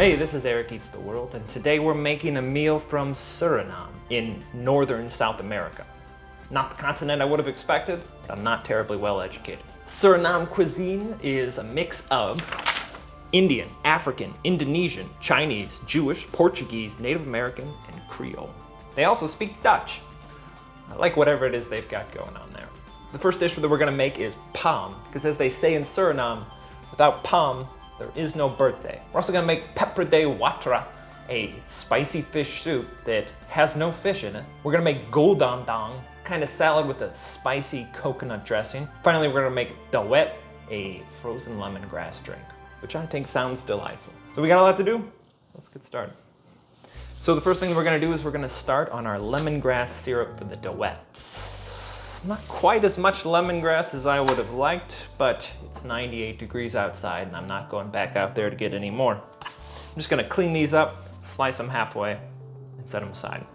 Hey, this is Eric Eats the World, and today we're making a meal from Suriname in northern South America. Not the continent I would have expected, but I'm not terribly well educated. Suriname cuisine is a mix of Indian, African, Indonesian, Chinese, Jewish, Portuguese, Native American, and Creole. They also speak Dutch. I like whatever it is they've got going on there. The first dish that we're gonna make is pam, because as they say in Suriname, without pam, there is no birthday. We're also gonna make Pepre de watra, a spicy fish soup that has no fish in it. We're gonna make Goedangan, kind of salad with a spicy coconut dressing. Finally, we're gonna make Dawet, a frozen lemongrass drink, which I think sounds delightful. So we got a lot to do. Let's get started. So the first thing we're gonna do is we're gonna start on our lemongrass syrup for the Dawet. Not quite as much lemongrass as I would have liked, but it's 98 degrees outside and I'm not going back out there to get any more. I'm just gonna clean these up, slice them halfway, and set them aside.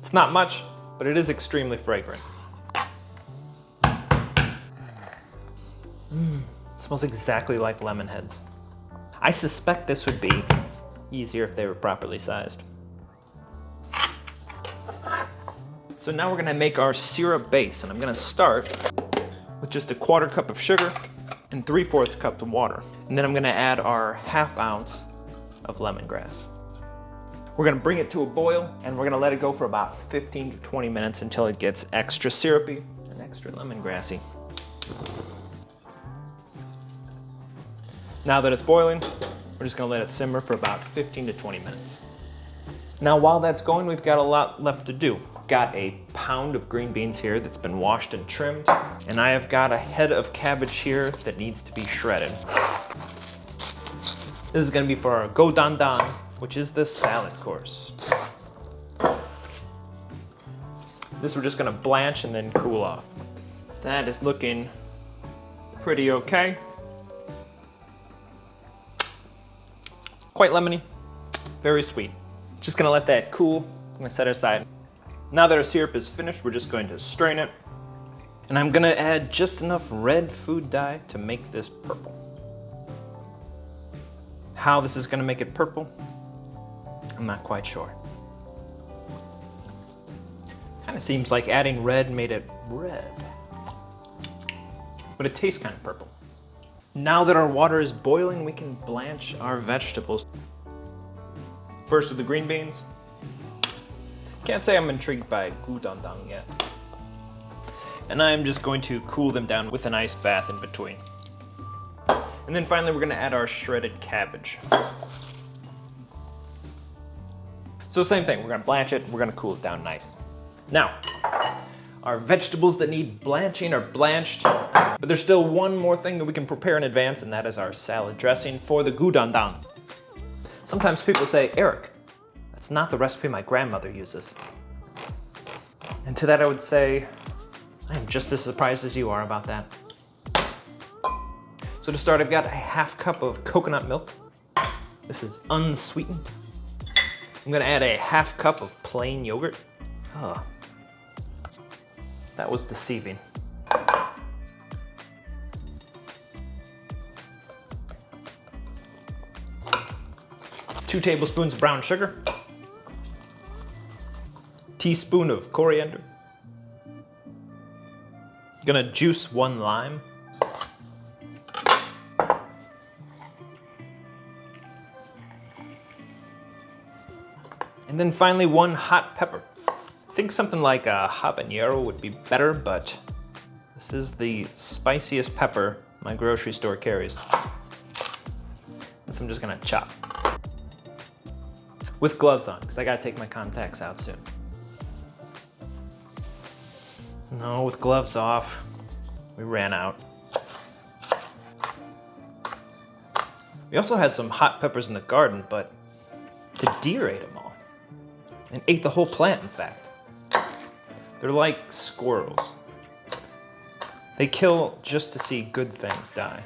It's not much, but it is extremely fragrant. Smells exactly like lemon heads. I suspect this would be easier if they were properly sized. So now we're gonna make our syrup base, and I'm gonna start with just a 1/4 cup of sugar and 3/4 cup of water. And then I'm gonna add our 1/2 ounce of lemongrass. We're gonna bring it to a boil, and we're gonna let it go for about 15 to 20 minutes until it gets extra syrupy and extra lemongrassy. Now that it's boiling, we're just gonna let it simmer for about 15 to 20 minutes. Now while that's going, we've got a lot left to do. Got a pound of green beans here that's been washed and trimmed, and I have got a head of cabbage here that needs to be shredded. This is gonna be for our Goedangan, which is the salad course. This we're just gonna blanch and then cool off. That is looking pretty okay. Quite lemony, very sweet. Just gonna let that cool. I'm gonna set it aside. Now that our syrup is finished, we're just going to strain it. And I'm gonna add just enough red food dye to make this purple. How this is gonna make it purple, I'm not quite sure. Kind of seems like adding red made it red. But it tastes kind of purple. Now that our water is boiling, we can blanch our vegetables. First with the green beans. Can't say I'm intrigued by Goedangan yet. And I'm just going to cool them down with an ice bath in between. And then finally we're gonna add our shredded cabbage. So same thing, we're gonna blanch it, we're gonna cool it down nice. Now, our vegetables that need blanching are blanched, but there's still one more thing that we can prepare in advance, and that is our salad dressing for the Goedangan. Sometimes people say, Eric, that's not the recipe my grandmother uses. And to that I would say, I am just as surprised as you are about that. So to start, I've got a 1/2 cup of coconut milk. This is unsweetened. I'm gonna add a 1/2 cup of plain yogurt. Oh, that was deceiving. 2 tablespoons of brown sugar. Teaspoon of coriander. Gonna juice 1 lime. And then finally 1 hot pepper. I think something like a habanero would be better, but this is the spiciest pepper my grocery store carries. This I'm just gonna chop. With gloves on, because I gotta take my contacts out soon. No, with gloves off, we ran out. We also had some hot peppers in the garden, but the deer ate them all. And ate the whole plant, in fact. They're like squirrels. They kill just to see good things die.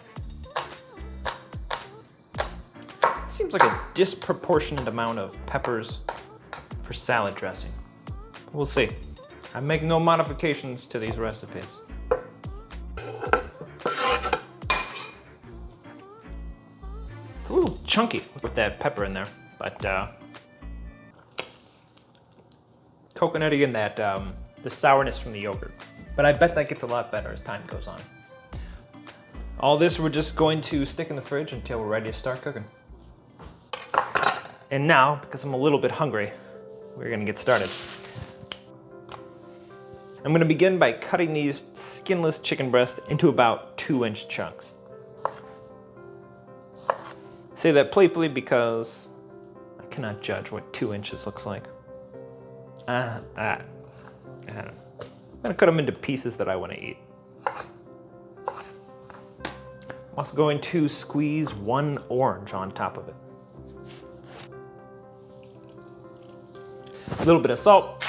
Seems like a disproportionate amount of peppers for salad dressing. We'll see. I make no modifications to these recipes. chunky with that pepper in there, but coconutty and that the sourness from the yogurt. But I bet that gets a lot better as time goes on. All this we're just going to stick in the fridge until we're ready to start cooking. And now, because I'm a little bit hungry, we're gonna get started. I'm gonna begin by cutting these skinless chicken breasts into about 2-inch chunks. I say that playfully because I cannot judge what 2 inches looks like. I don't know. I'm gonna cut them into pieces that I wanna eat. I'm also going to squeeze 1 orange on top of it. A little bit of salt.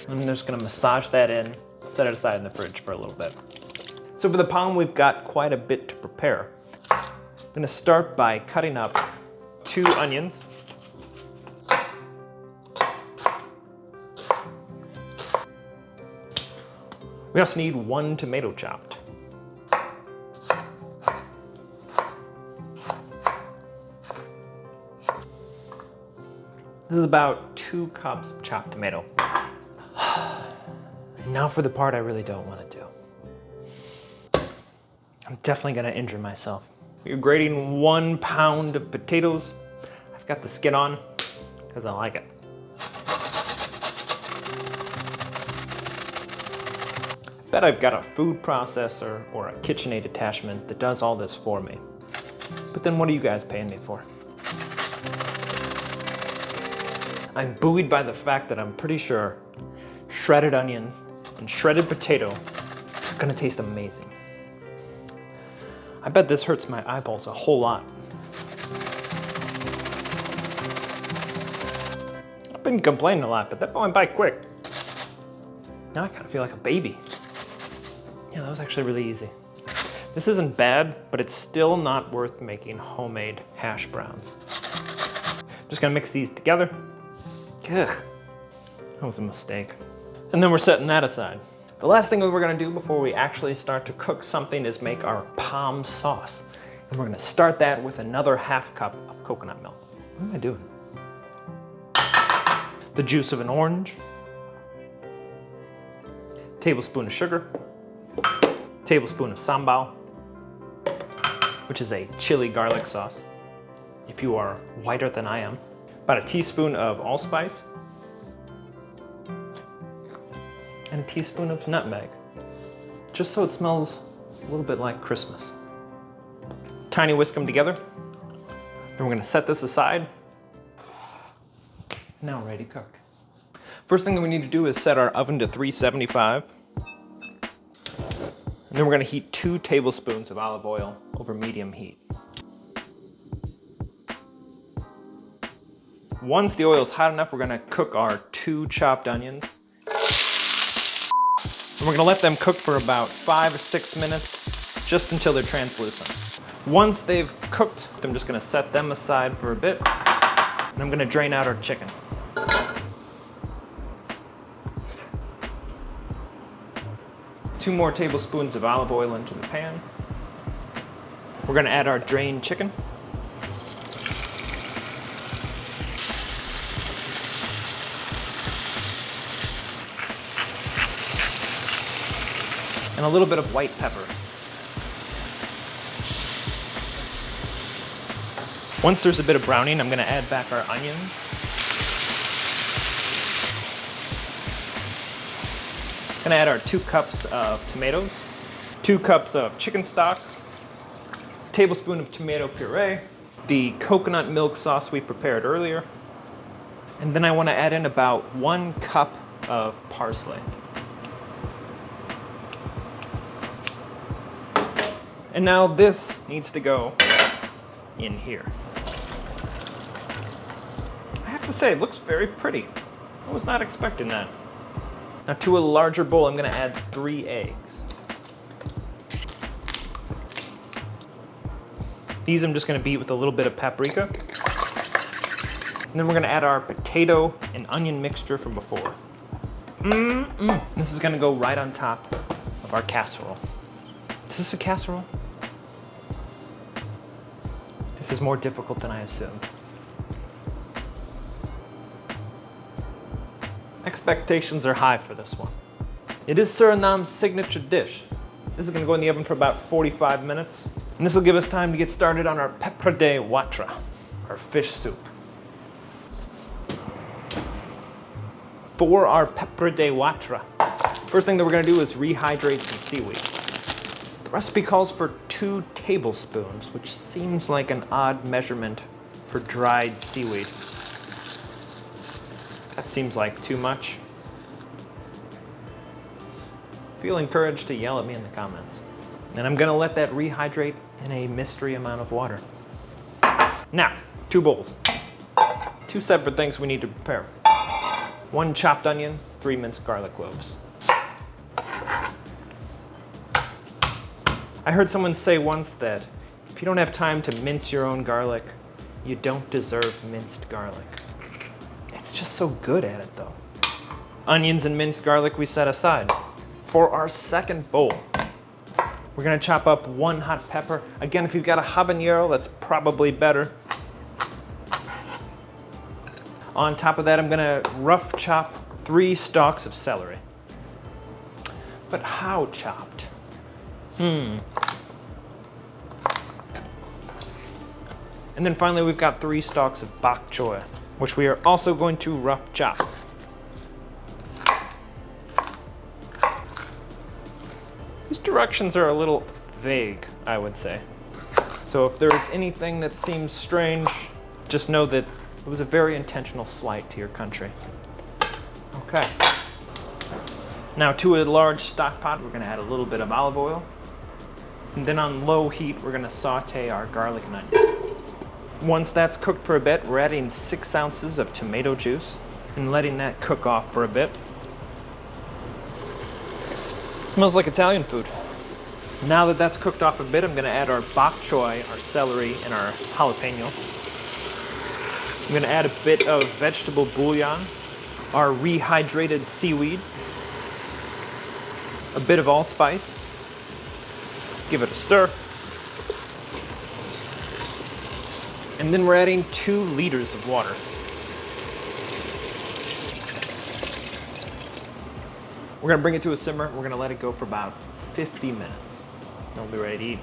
I'm just gonna massage that in, set it aside in the fridge for a little bit. So for the palm, we've got quite a bit to prepare. I'm gonna start by cutting up 2 onions. We also need 1 tomato chopped. This is about 2 cups of chopped tomato. Now for the part I really don't want to do. I'm definitely gonna injure myself. We're grating 1 pound of potatoes. I've got the skin on because I like it. I bet I've got a food processor or a KitchenAid attachment that does all this for me. But then what are you guys paying me for? I'm buoyed by the fact that I'm pretty sure shredded onions and shredded potato are gonna taste amazing. I bet this hurts my eyeballs a whole lot. I've been complaining a lot, but that went by quick. Now I kind of feel like a baby. Yeah, that was actually really easy. This isn't bad, but it's still not worth making homemade hash browns. Just gonna mix these together. Ugh, that was a mistake. And then we're setting that aside. The last thing we're gonna do before we actually start to cook something is make our palm sauce. And we're gonna start that with another ½ cup of coconut milk. What am I doing? The juice of an orange, tablespoon of sugar, tablespoon of sambal, which is a chili garlic sauce, if you are whiter than I am, about a teaspoon of allspice, and a teaspoon of nutmeg, just so it smells a little bit like Christmas. Tiny whisk them together. Then we're gonna set this aside. Now we're ready to cook. First thing that we need to do is set our oven to 375. And then we're gonna heat 2 tablespoons of olive oil over medium heat. Once the oil is hot enough, we're gonna cook our 2 chopped onions. And we're gonna let them cook for about 5 or 6 minutes, just until they're translucent. Once they've cooked, I'm just gonna set them aside for a bit, and I'm gonna drain out our chicken. Two more tablespoons of olive oil into the pan. We're gonna add our drained chicken. And a little bit of white pepper. Once there's a bit of browning, I'm gonna add back our onions. Gonna add our 2 cups of tomatoes, 2 cups of chicken stock, a tablespoon of tomato puree, the coconut milk sauce we prepared earlier, and then I wanna add in about 1 cup of parsley. And now this needs to go in here. I have to say, it looks very pretty. I was not expecting that. Now to a larger bowl, I'm gonna add 3 eggs. These I'm just gonna beat with a little bit of paprika. And then we're gonna add our potato and onion mixture from before. This is gonna go right on top of our casserole. Is this a casserole? This This is more difficult than I assumed. Expectations are high for this one. It is Suriname's signature dish. This is gonna go in the oven for about 45 minutes. And this will give us time to get started on our Pepre de watra, our fish soup. For our Pepre de watra, first thing that we're gonna do is rehydrate some seaweed. The recipe calls for 2 tablespoons, which seems like an odd measurement for dried seaweed. That seems like too much. Feel encouraged to yell at me in the comments. And I'm gonna let that rehydrate in a mystery amount of water. Now, 2 bowls. 2 separate things we need to prepare. 1 chopped onion, 3 minced garlic cloves. I heard someone say once that if you don't have time to mince your own garlic, you don't deserve minced garlic. It's just so good at it though. Onions and minced garlic we set aside. For our second bowl, we're gonna chop up 1 hot pepper. Again, if you've got a habanero, that's probably better. On top of that, I'm gonna rough chop 3 stalks of celery. But how chopped? And then finally, we've got 3 stalks of bok choy, which we are also going to rough chop. These directions are a little vague, I would say. So if there's anything that seems strange, just know that it was a very intentional slight to your country. Okay. Now to a large stock pot, we're gonna add a little bit of olive oil. And then on low heat, we're gonna saute our garlic and onion. Once that's cooked for a bit, we're adding 6 ounces of tomato juice and letting that cook off for a bit. Smells like Italian food. Now that that's cooked off a bit, I'm gonna add our bok choy, our celery, and our jalapeno. I'm gonna add a bit of vegetable bouillon, our rehydrated seaweed, a bit of allspice, give it a stir, and then we're adding 2 liters of water. We're gonna bring it to a simmer. We're gonna let it go for about 50 minutes. Then we'll be ready to eat.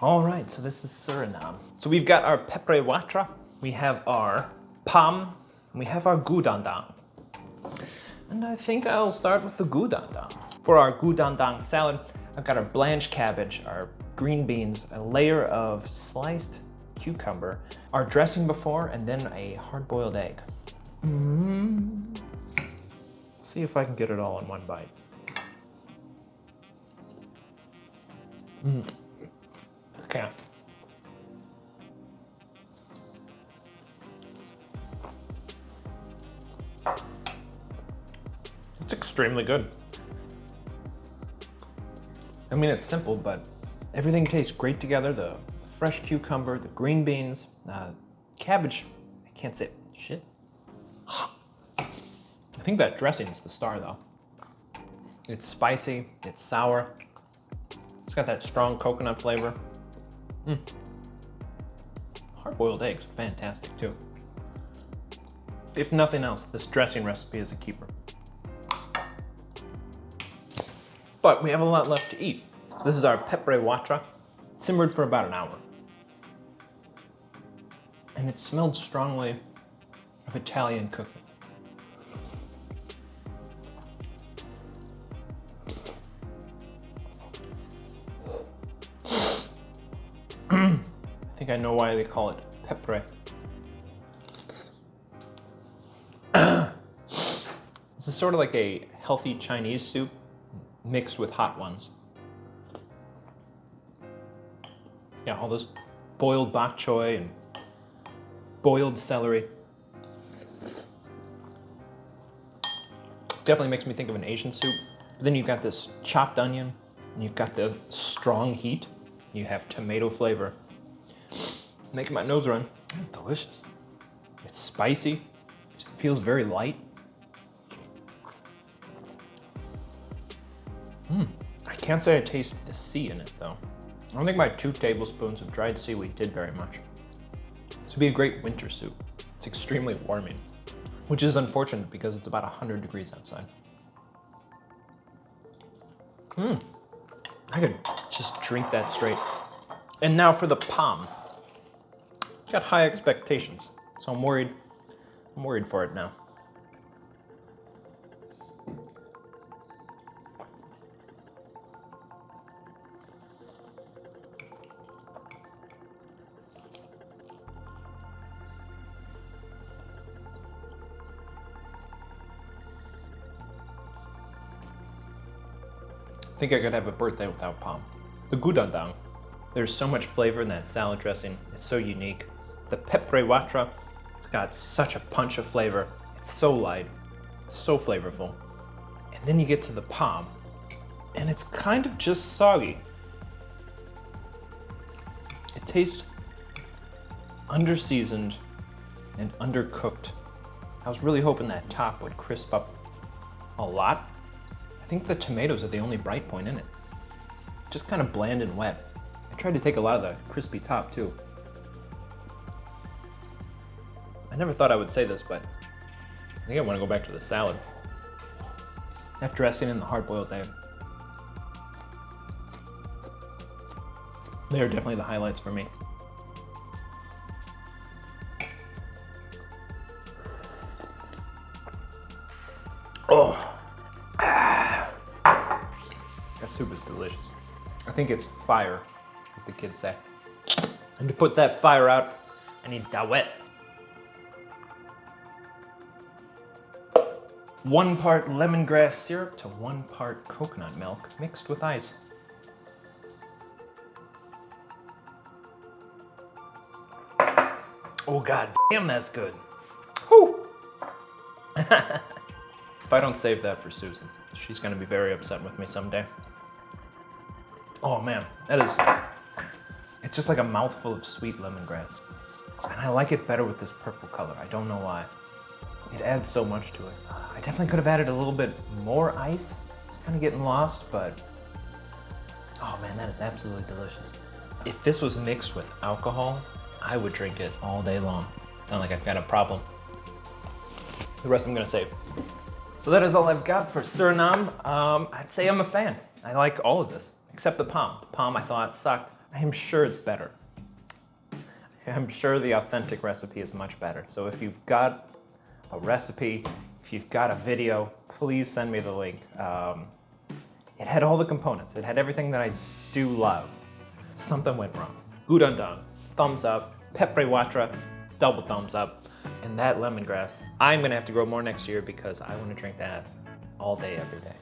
All right, so this is Suriname. So we've got our Pepre watra, we have our pam, and we have our Goedangan. And I think I'll start with the Goedangan. For our Goedangan salad, I've got our blanched cabbage, our green beans, a layer of sliced cucumber, our dressing before, and then a hard-boiled egg. See if I can get it all in one bite. Okay. It's extremely good. I mean, it's simple, but everything tastes great together. The fresh cucumber, the green beans, cabbage, I can't say shit. I think that dressing is the star though. It's spicy, it's sour. It's got that strong coconut flavor. Hard-boiled eggs, fantastic too. If nothing else, this dressing recipe is a keeper. But we have a lot left to eat. So this is our Pepre watra, simmered for about an hour. And it smelled strongly of Italian cooking. I think I know why they call it Pepre. This is sort of like a healthy Chinese soup mixed with hot ones. Yeah, all this boiled bok choy and boiled celery. Definitely makes me think of an Asian soup. But then you've got this chopped onion, and you've got the strong heat. You have tomato flavor. Making my nose run. It's delicious. It's spicy. It feels very light. can't say I taste the sea in it though. I don't think my 2 tablespoons of dried seaweed did very much. This would be a great winter soup. It's extremely warming, which is unfortunate because it's about 100 degrees outside. I could just drink that straight. And now for the palm. It's got high expectations, so I'm worried for it now. I think I could have a birthday without palm. The Goedangan. There's so much flavor in that salad dressing. It's so unique. The Pepre watra, it's got such a punch of flavor. It's so light, so flavorful. And then you get to the palm, and it's kind of just soggy. It tastes under-seasoned and undercooked. I was really hoping that top would crisp up a lot. I think the tomatoes are the only bright point in it. Just kind of bland and wet. I tried to take a lot of the crispy top too. I never thought I would say this, but I think I want to go back to the salad. That dressing and the hard-boiled egg. They are definitely the highlights for me. Oh. That soup is delicious. I think it's fire, as the kids say. And to put that fire out, I need Dawet. 1 part lemongrass syrup to 1 part coconut milk mixed with ice. Oh god damn, that's good. Whew. If I don't save that for Susan, she's gonna be very upset with me someday. Oh man, it's just like a mouthful of sweet lemongrass. And I like it better with this purple color. I don't know why. It adds so much to it. I definitely could have added a little bit more ice. It's kind of getting lost, but oh man, that is absolutely delicious. If this was mixed with alcohol, I would drink it all day long. Sound like I've got a problem. The rest I'm gonna save. So that is all I've got for Suriname. I'd say I'm a fan. I like all of this, except the palm. The palm I thought sucked. I am sure it's better. I'm sure the authentic recipe is much better. So if you've got a recipe, if you've got a video, please send me the link. It had all the components. It had everything that I do love. Something went wrong. Goedangan, thumbs up. Pepre watra, double thumbs up. And that lemongrass, I'm gonna have to grow more next year because I wanna drink that all day, every day.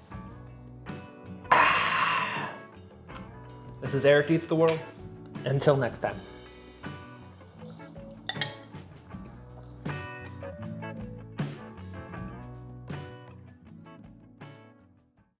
This is Eric Eats the World. Until next time.